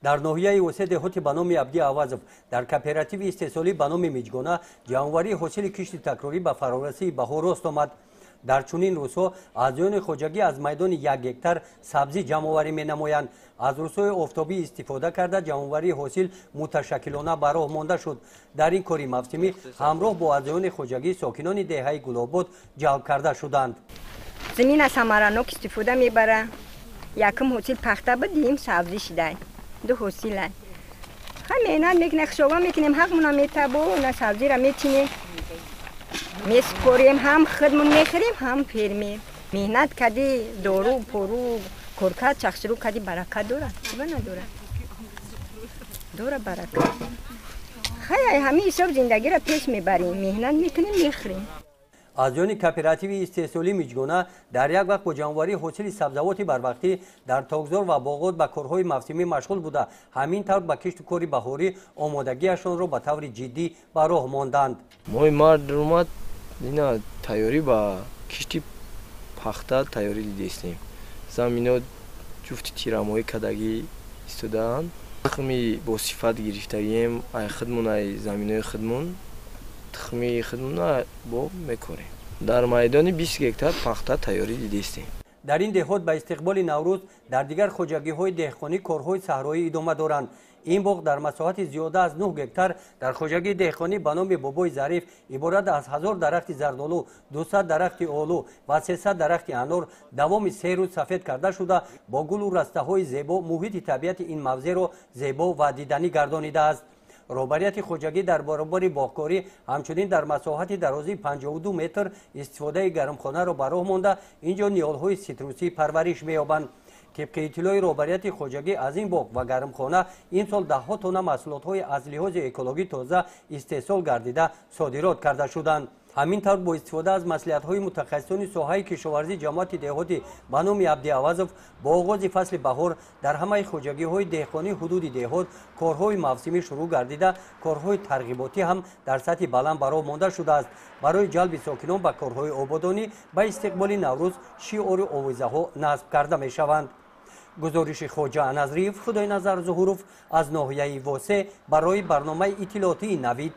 در ناحیه وسط دهات به نام عبدی عوضов در کооپراتیو استحصالی به نام میجگانا جانوری حاصل کشت تکراری به فرارسی بهار راست آمد. در چنین روزها اعضایان خواجگی از میدان 1 هکتار سبزی جمع‌آوری می‌نمایند. از روزهای آفتابی استفاده کرده جمع‌آوری حاصل متشکلانه به راه مانده شد. در این کاری موسمی همراه با اعضایان خواجگی ساکنان دهه گل‌آباد جلب کرده شدند. زمین از ثمرانک استفاده میبره. یکم حاصل پخته بدیم سبزی شده. دو حاصل همین میکنه خشابا میکنیم حقمون میتابو نه سبزی را میچینیم میسپریم هم خودمون میخریم هم فرمی مهنت کردی دارو پرو کرکات چخشرو کردی برکت داره چی نداره داره برکت خیلی همین حساب زندگی را پیش میبریم مهنت میکنیم میخریم. اعضایان کооپراتیو استحصالی میجگانا در یک وقت با جمع‌آوری حاصل سبزیجات بروقتی در تاکزار و باغات به کارهای موسمی مشغول بوده همین طور به کشت و کار بهاری آمادگیشان را به طور جدی به راه ماندند. ما مردمات اینا تیاری با کشتی پخته تیاری دیدیم. زمینات جفت تیرامای کداگی استودان تخمی با صفات گرفتاریم ای خدمون ای زمینای خدمون تخمی خدمون با میکنیم. در میدان 20 هکتار پخته تیاری دیدیم. در این دهات به استقبال نوروز در دیگر خواجگی‌های دهقانی کارهای صحرایی ادامه دارند. این باغ در مساحت زیاده از 9 هکتار در خواجگی دهقانی به نام بابای ظریف عبارت از 1000 درخت زردآلو، 200 درخت آلو و 300 درخت انار دوام 3 روز سفید کرده شده با گل و رسته‌های زیبا محیط طبیعت این موضع را زیبا و دیدنی گردانیده است. رهبریت خواجگی در برابر باغکاری همچنین در مساحت درازی 52 متر استفاده گرمخانه را به راه مانده اینجا نیالهای سیتروسی پرورش می‌یابند. طبق اطلاع رهبریت خواجگی از این باغ و گرمخانه این سال 10 تن محصولات‌های از لحاظ اکولوژی تازه استحصال گردیده صادرات کرده شدند. همین طور با استفاده از مصلحت‌های متخصصان ساحه کشاورزی جماعت دهاتی به نام عبدی عوضов با آغاز فصل بهار در همه خواجگی‌های دهقانی حدود دهات کارهای موسمی شروع گردیده کارهای ترغیباتی هم در سطح بلند برای مانده شده است. برای جلب ساکنان به کارهای آبادانی به استقبال نوروز شعار و آوازه‌ها نصب کرده می‌شوند. گزارش خواجه نظریف خدای نظر ظهورов از ناحیه واسه برای برنامه اطلاعاتی نوید